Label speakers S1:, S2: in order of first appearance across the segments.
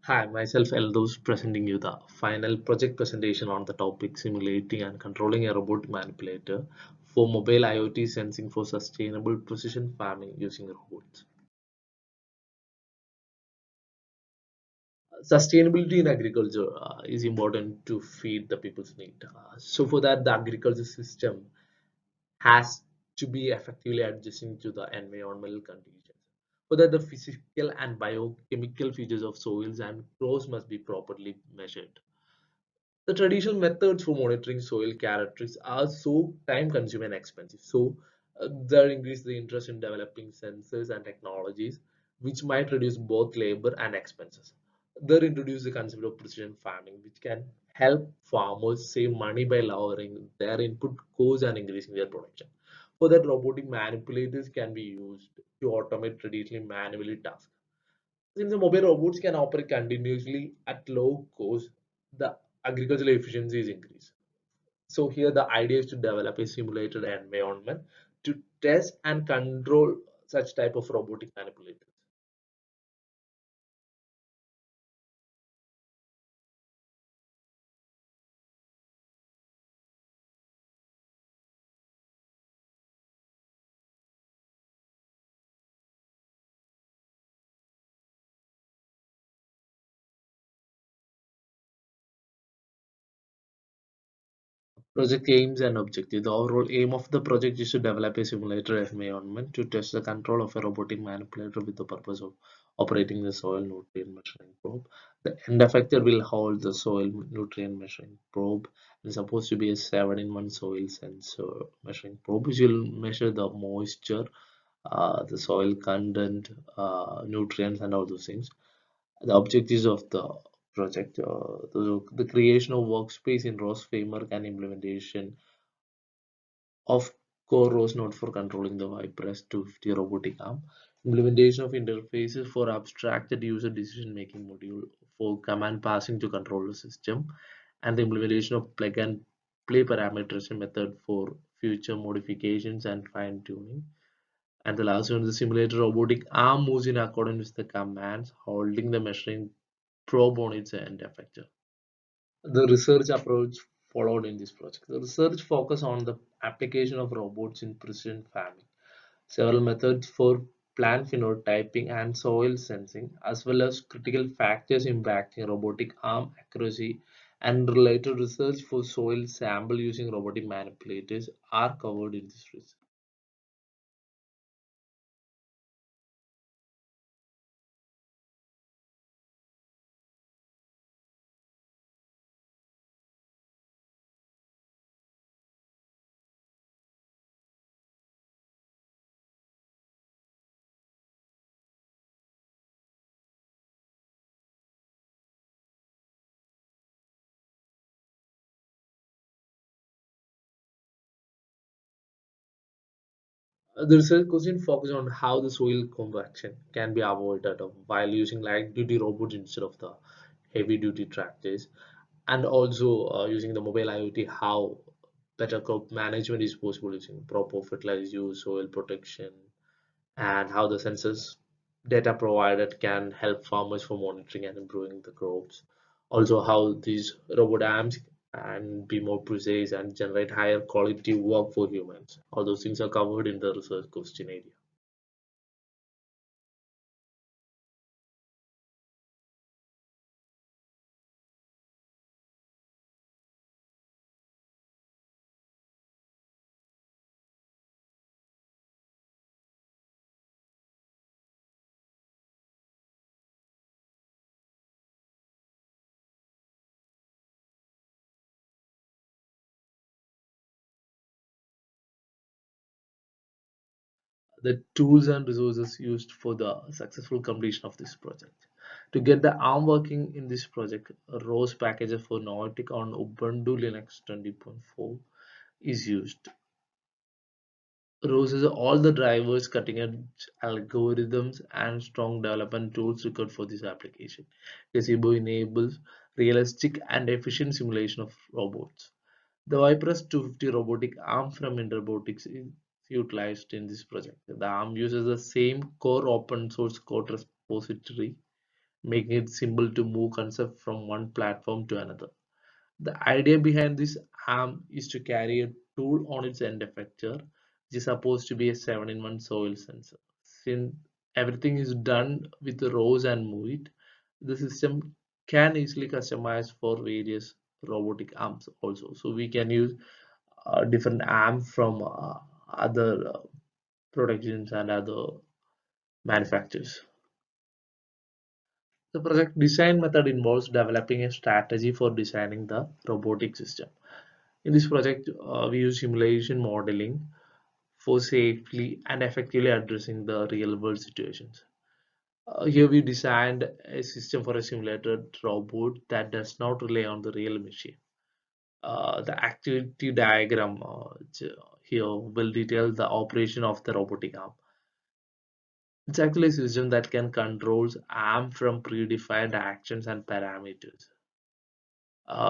S1: Hi, myself Eldhose presenting you the final project presentation on the topic simulating and controlling a robot manipulator for mobile IoT sensing for sustainable precision farming using robots. Sustainability in agriculture is important to feed the people's need. So for that, the agriculture system has to be effectively adjusting to the environmental conditions. For that, the physical and biochemical features of soils and crops must be properly measured. The traditional methods for monitoring soil characteristics are so time consuming and expensive. So that increase the interest in developing sensors and technologies which might reduce both labor and expenses. They introduce the concept of precision farming, which can help farmers save money by lowering their input costs and increasing their production. For that, robotic manipulators can be used to automate traditionally manually tasks. Since the mobile robots can operate continuously at low cost, the agricultural efficiency is increased. So here the idea is to develop a simulated environment to test and control such type of robotic manipulators. Project aims and objectives. The overall aim of the project is to develop a simulator environment to test the control of a robotic manipulator with the purpose of operating the soil nutrient measuring probe. The end effector will hold the soil nutrient measuring probe and supposed to be a 7-in-1 soil sensor measuring probe which will measure the moisture, the soil content, nutrients, and all those things. The objectives of the project, the creation of workspace in ROS framework and implementation of core ROS node for controlling the ViperX 250 robotic arm, implementation of interfaces for abstracted user decision making module for command passing to control the system, and the implementation of plug and play parameterization method for future modifications and fine tuning. And the last one, the simulator robotic arm moves in accordance with the commands, holding the measuring probe on its end effector. The research approach followed in this project. The research focused on the application of robots in precision farming, several methods for plant phenotyping and soil sensing, as well as critical factors impacting robotic arm accuracy, and related research for soil sample using robotic manipulators are covered in this research. The research question focused on how the soil compaction can be avoided while using light duty robots instead of the heavy duty tractors, and also using the mobile IoT, how better crop management is possible using proper fertilizer use, soil protection, and how the sensors data provided can help farmers for monitoring and improving the crops. Also, how these robot arms can be more precise and generate higher quality work for humans. All those things are covered in the research question area. The tools and resources used for the successful completion of this project. To get the ARM working in this project, a ROS package for Noetic on Ubuntu Linux 20.4 is used. ROS is all the drivers, cutting edge algorithms, and strong development tools required for this application. Gazebo enables realistic and efficient simulation of robots. The ViperX 250 robotic arm from Interbotix is utilized in this project. The arm uses the same core open source code repository making it simple to move concept from one platform to another. The idea behind this arm is to carry a tool on its end effector, which is supposed to be a 7-in-1 soil sensor. Since everything is done with the ROS and MoveIt, the system can easily customize for various robotic arms also. So we can use different arms from other productions and other manufacturers. The project design method involves developing a strategy for designing the robotic system. In this project, we use simulation modeling for safely and effectively addressing the real world situations. Here we designed a system for a simulated robot that does not rely on the real machine. The activity diagram here will detail the operation of the robotic arm. It's actually a system that can control arm from predefined actions and parameters,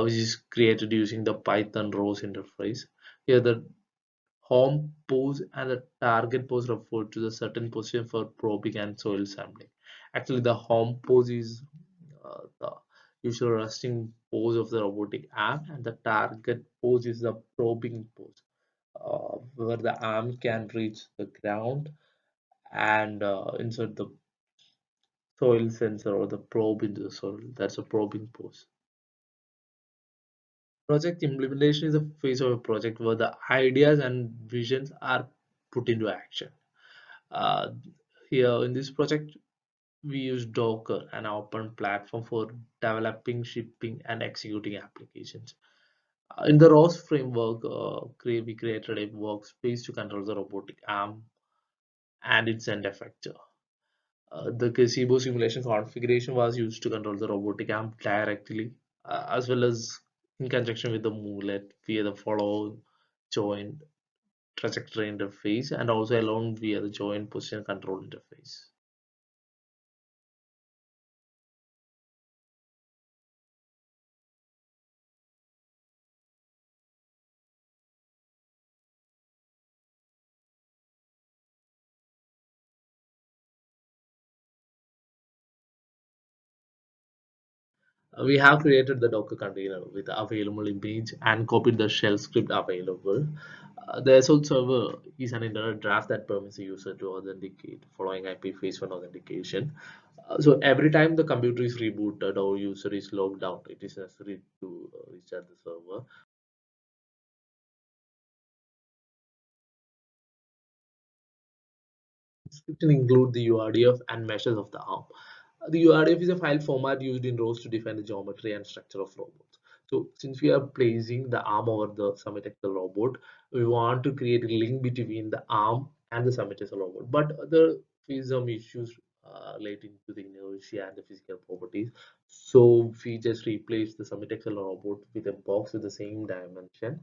S1: which is created using the Python ROS interface. Here the home pose and the target pose refer to the certain position for probing and soil sampling. Actually, the home pose is the usual resting pose of the robotic arm, and the target pose is the probing pose, where the arm can reach the ground and insert the soil sensor or the probe into the soil. That's a probing pose. Project implementation is a phase of a project where the ideas and visions are put into action. Uh, Here in this project, we use Docker, an open platform for developing, shipping, and executing applications. In the ROS framework, we created a workspace to control the robotic arm and its end effector. The Gazebo simulation configuration was used to control the robotic arm directly, as well as in conjunction with the movelet via the follow, join, trajectory interface, and also alone via the join position control interface. We have created the Docker container with the available image and copied the shell script available. The SL server is an internet draft that permits the user to authenticate following IP phase one authentication. So every time the computer is rebooted or user is logged out, it is necessary to restart the server. Description include the URDF and measures of the arm. The URDF is a file format used in ROS to define the geometry and structure of robots. So since we are placing the arm over the summit axle robot, we want to create a link between the arm and the summit axle robot. But there is some issues relating to the inertia and the physical properties. So we just replace the summit axle robot with a box with the same dimension,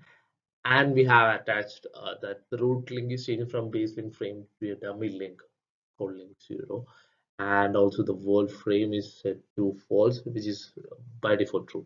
S1: and we have attached that the root link is changed from base link frame to a dummy link called link 0, and also the world frame is set to false, which is by default true.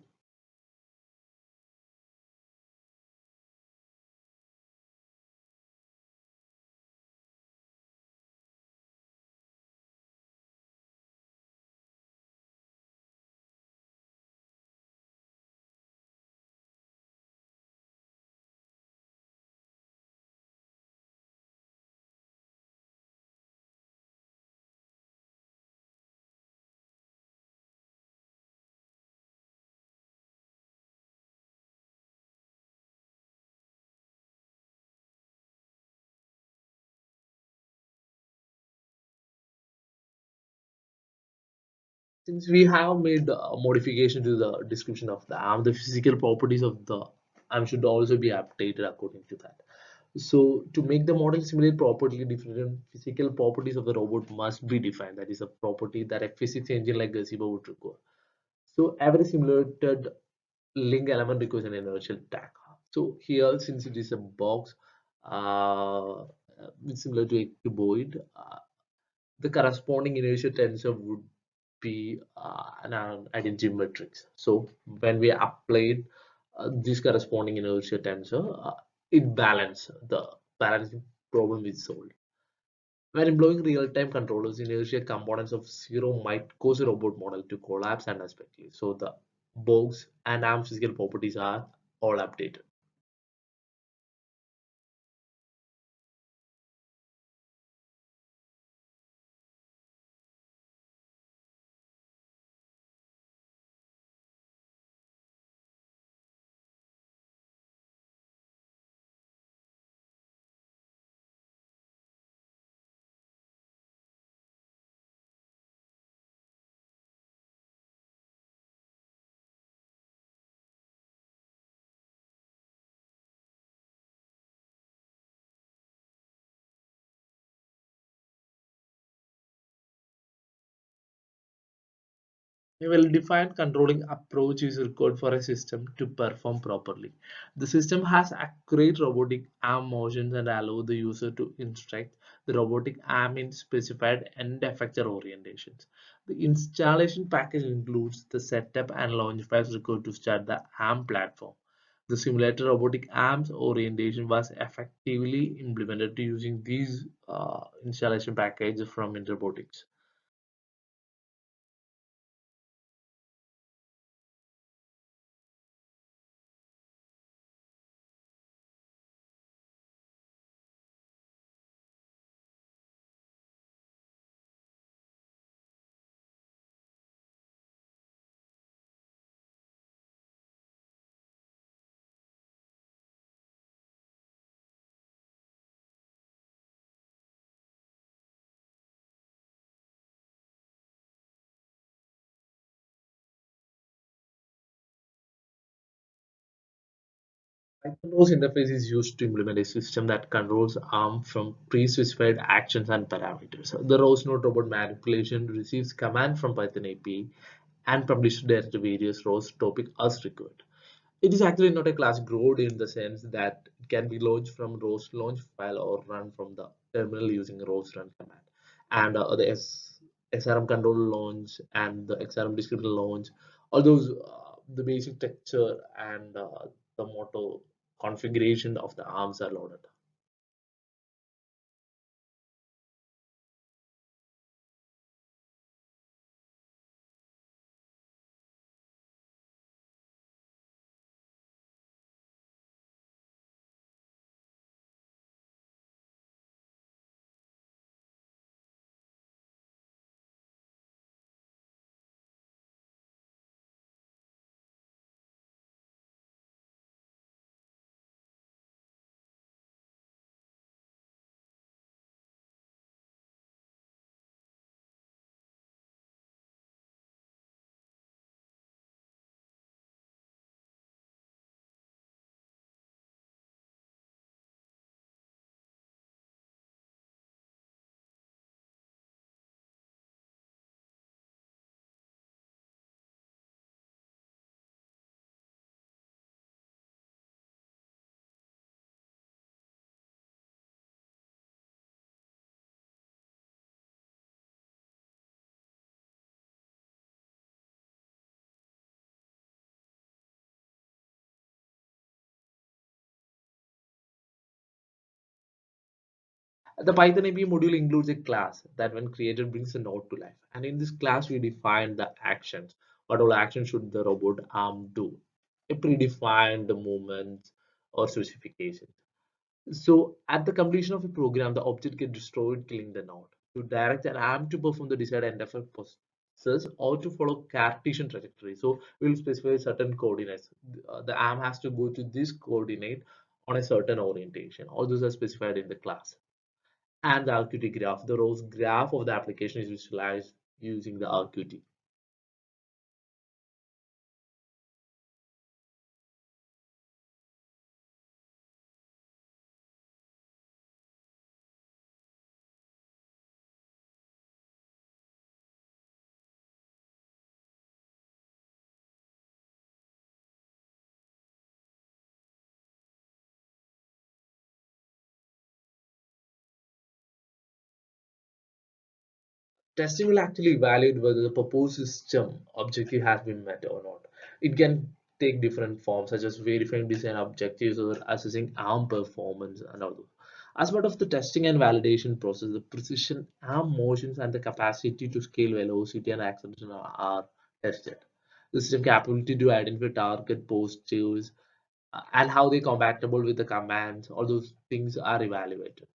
S1: Since we have made a modification to the description of the arm, the physical properties of the arm should also be updated according to that. So to make the model simulate properly, different physical properties of the robot must be defined. That is a property that a physics engine like Gazebo would require. So every simulated link element requires an inertial tag. So here, since it is a box, it's similar to a cuboid, the corresponding inertial tensor would be an identity matrix. So when we applied this corresponding inertial tensor, it balance the balancing problem is solved. When employing real-time controllers, inertia components of zero might cause a robot model to collapse unexpectedly. So the bugs and ARM physical properties are all updated. A well-defined controlling approach is required for a system to perform properly. The system has accurate robotic arm motions and allow the user to instruct the robotic arm in specified end-effector orientations. The installation package includes the setup and launch files required to start the arm platform. The simulator robotic arms orientation was effectively implemented using these installation packages from Interbotix. ROS interface is used to implement a system that controls ARM from pre-specified actions and parameters. The ROS node robot manipulation receives command from Python API and publishes data to various ROS topic as required. It is actually not a class code in the sense that it can be launched from ROS launch file or run from the terminal using ROS run command. And SRM control launch and the XRM descriptor launch, all those the basic texture and the motor configuration of the arms are loaded. The Python API module includes a class that when created brings a node to life. And in this class, we define the actions. What all actions should the robot arm do? A predefined movement or specification. So at the completion of a program, the object gets destroyed, killing the node. To direct an arm to perform the desired end effect process or to follow Cartesian trajectory. So we'll specify certain coordinates. The arm has to go to this coordinate on a certain orientation. All those are specified in the class. And the RQT graph. The rows graph of the application is visualized using the RQT. Testing will actually evaluate whether the proposed system objective has been met or not. It can take different forms such as verifying design objectives or assessing ARM performance and all. As part of the testing and validation process, the precision arm motions and the capacity to scale velocity and acceleration are tested. The system capability to identify target postures and how they compatible with the commands, all those things are evaluated.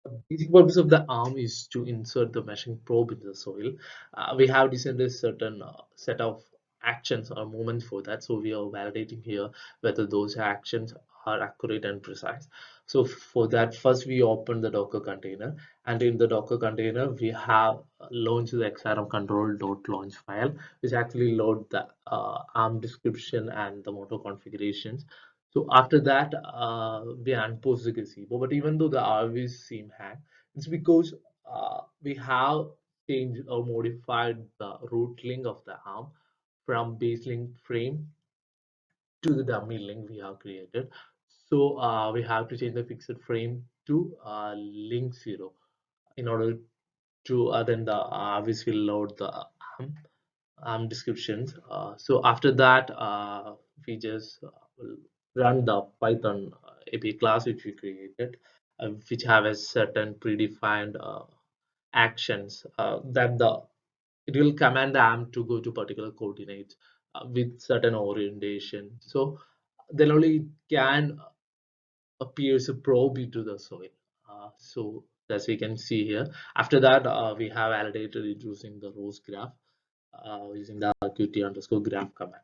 S1: The basic purpose of the arm is to insert the measuring probe into the soil. We have designed a certain set of actions or movements for that. So we are validating here whether those actions are accurate and precise. So for that, first we open the Docker container, and in the Docker container we have launched the XRM control.launch file, which actually load the arm description and the motor configurations. So after that, we unpost the gazebo. But even though the RVs seem hacked, it's because we have changed or modified the root link of the arm from base link frame to the dummy link we have created. So we have to change the fixed frame to link 0 in order to then the RVs will load the arm descriptions. So after that, we just will run the Python API class which we created, which have a certain predefined actions that the it will command the AMP to go to particular coordinates with certain orientation. So then only it can appears a probe into the soil. So as we can see here, after that we have validated it using the rows graph using the qt underscore graph command.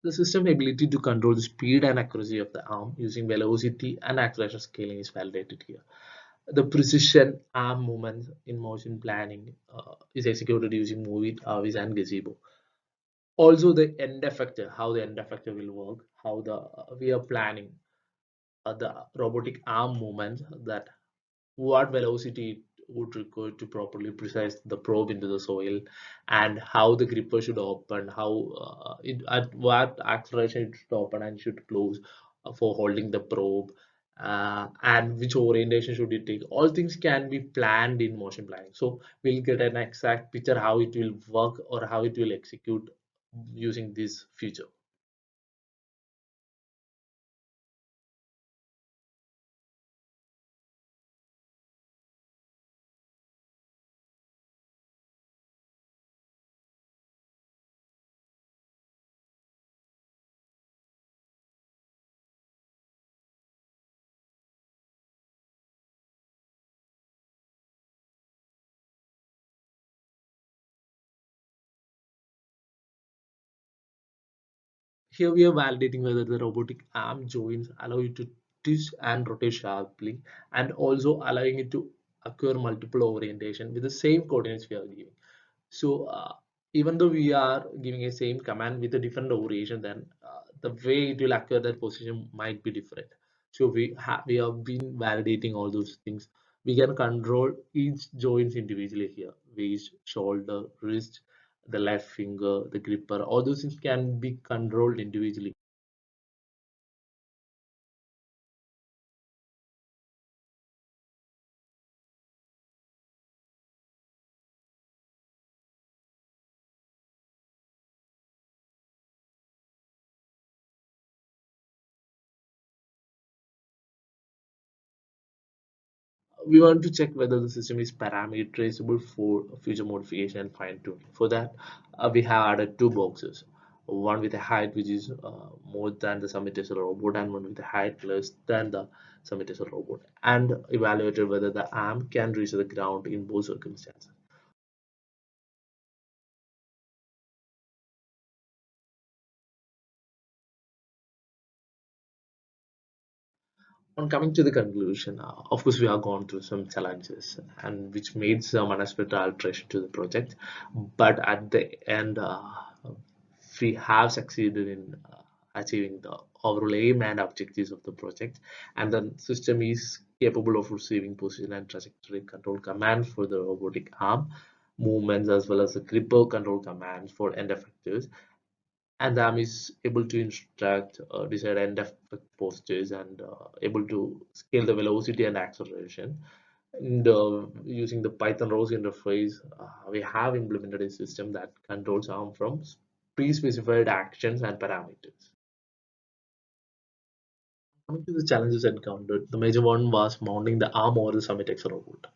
S1: The system ability to control the speed and accuracy of the arm using velocity and acceleration scaling is validated here. The precision arm movements in motion planning is executed using MoveIt, RVIZ, and Gazebo. Also, the end effector, how the end effector will work, how the we are planning the robotic arm movements, that what velocity it would require to properly precise the probe into the soil, and how the gripper should open, how at what acceleration it should open and should close for holding the probe, and which orientation should it take. All things can be planned in motion planning. So we'll get an exact picture how it will work or how it will execute using this feature. Here we are validating whether the robotic arm joints allow you to twist and rotate sharply, and also allowing it to acquire multiple orientation with the same coordinates we are giving. So even though we are giving a same command with a different orientation, then the way it will acquire that position might be different. So we have been validating all those things. We can control each joints individually here: waist, shoulder, wrist, the left finger, the gripper. All those things can be controlled individually. We want to check whether the system is parameter traceable for future modification and fine tuning. For that, we have added two boxes, one with a height which is more than the summitation robot, and one with a height less than the summitation robot, and evaluated whether the arm can reach the ground in both circumstances. On coming to the conclusion, of course, we have gone through some challenges and which made some unexpected alteration to the project, but at the end, we have succeeded in achieving the overall aim and objectives of the project, and the system is capable of receiving position and trajectory control commands for the robotic arm movements as well as the gripper control commands for end effectors, and the arm is able to instruct decide end effect postures and able to scale the velocity and acceleration. And using the Python ROS interface, we have implemented a system that controls arm from pre-specified actions and parameters. Coming to the challenges encountered, the major one was mounting the arm over the SummitX robot,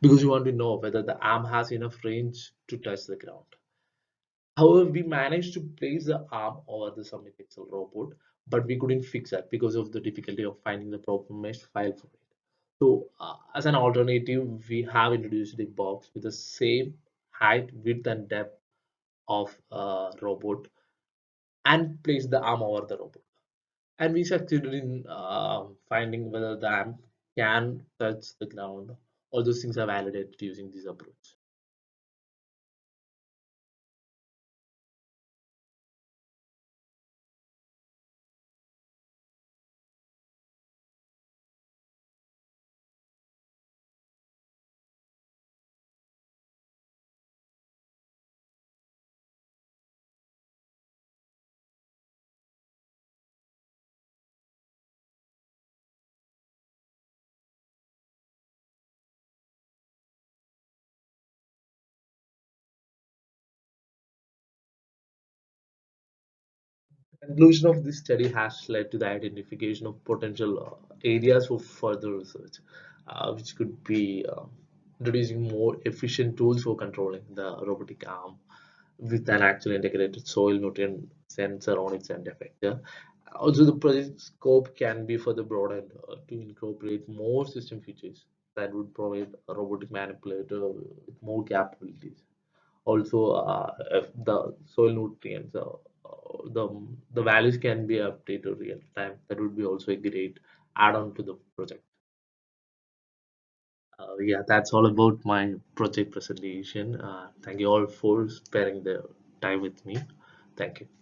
S1: because you want to know whether the arm has enough range to touch the ground. However, we managed to place the arm over the Summit Excel robot, but we couldn't fix that because of the difficulty of finding the proper mesh file for it. So, as an alternative, we have introduced a box with the same height, width, and depth of robot and placed the arm over the robot. And we succeeded in finding whether the arm can touch the ground. All those things are validated using this approach. Conclusion of this study has led to the identification of potential areas for further research, which could be introducing more efficient tools for controlling the robotic arm with an actually integrated soil nutrient sensor on its end effector. Also, the project scope can be further broadened to incorporate more system features that would provide a robotic manipulator with more capabilities. Also, if the soil nutrients, the the values can be updated real time. That would be also a great add-on to the project. Yeah, that's all about my project presentation. Thank you all for sparing the time with me. Thank you.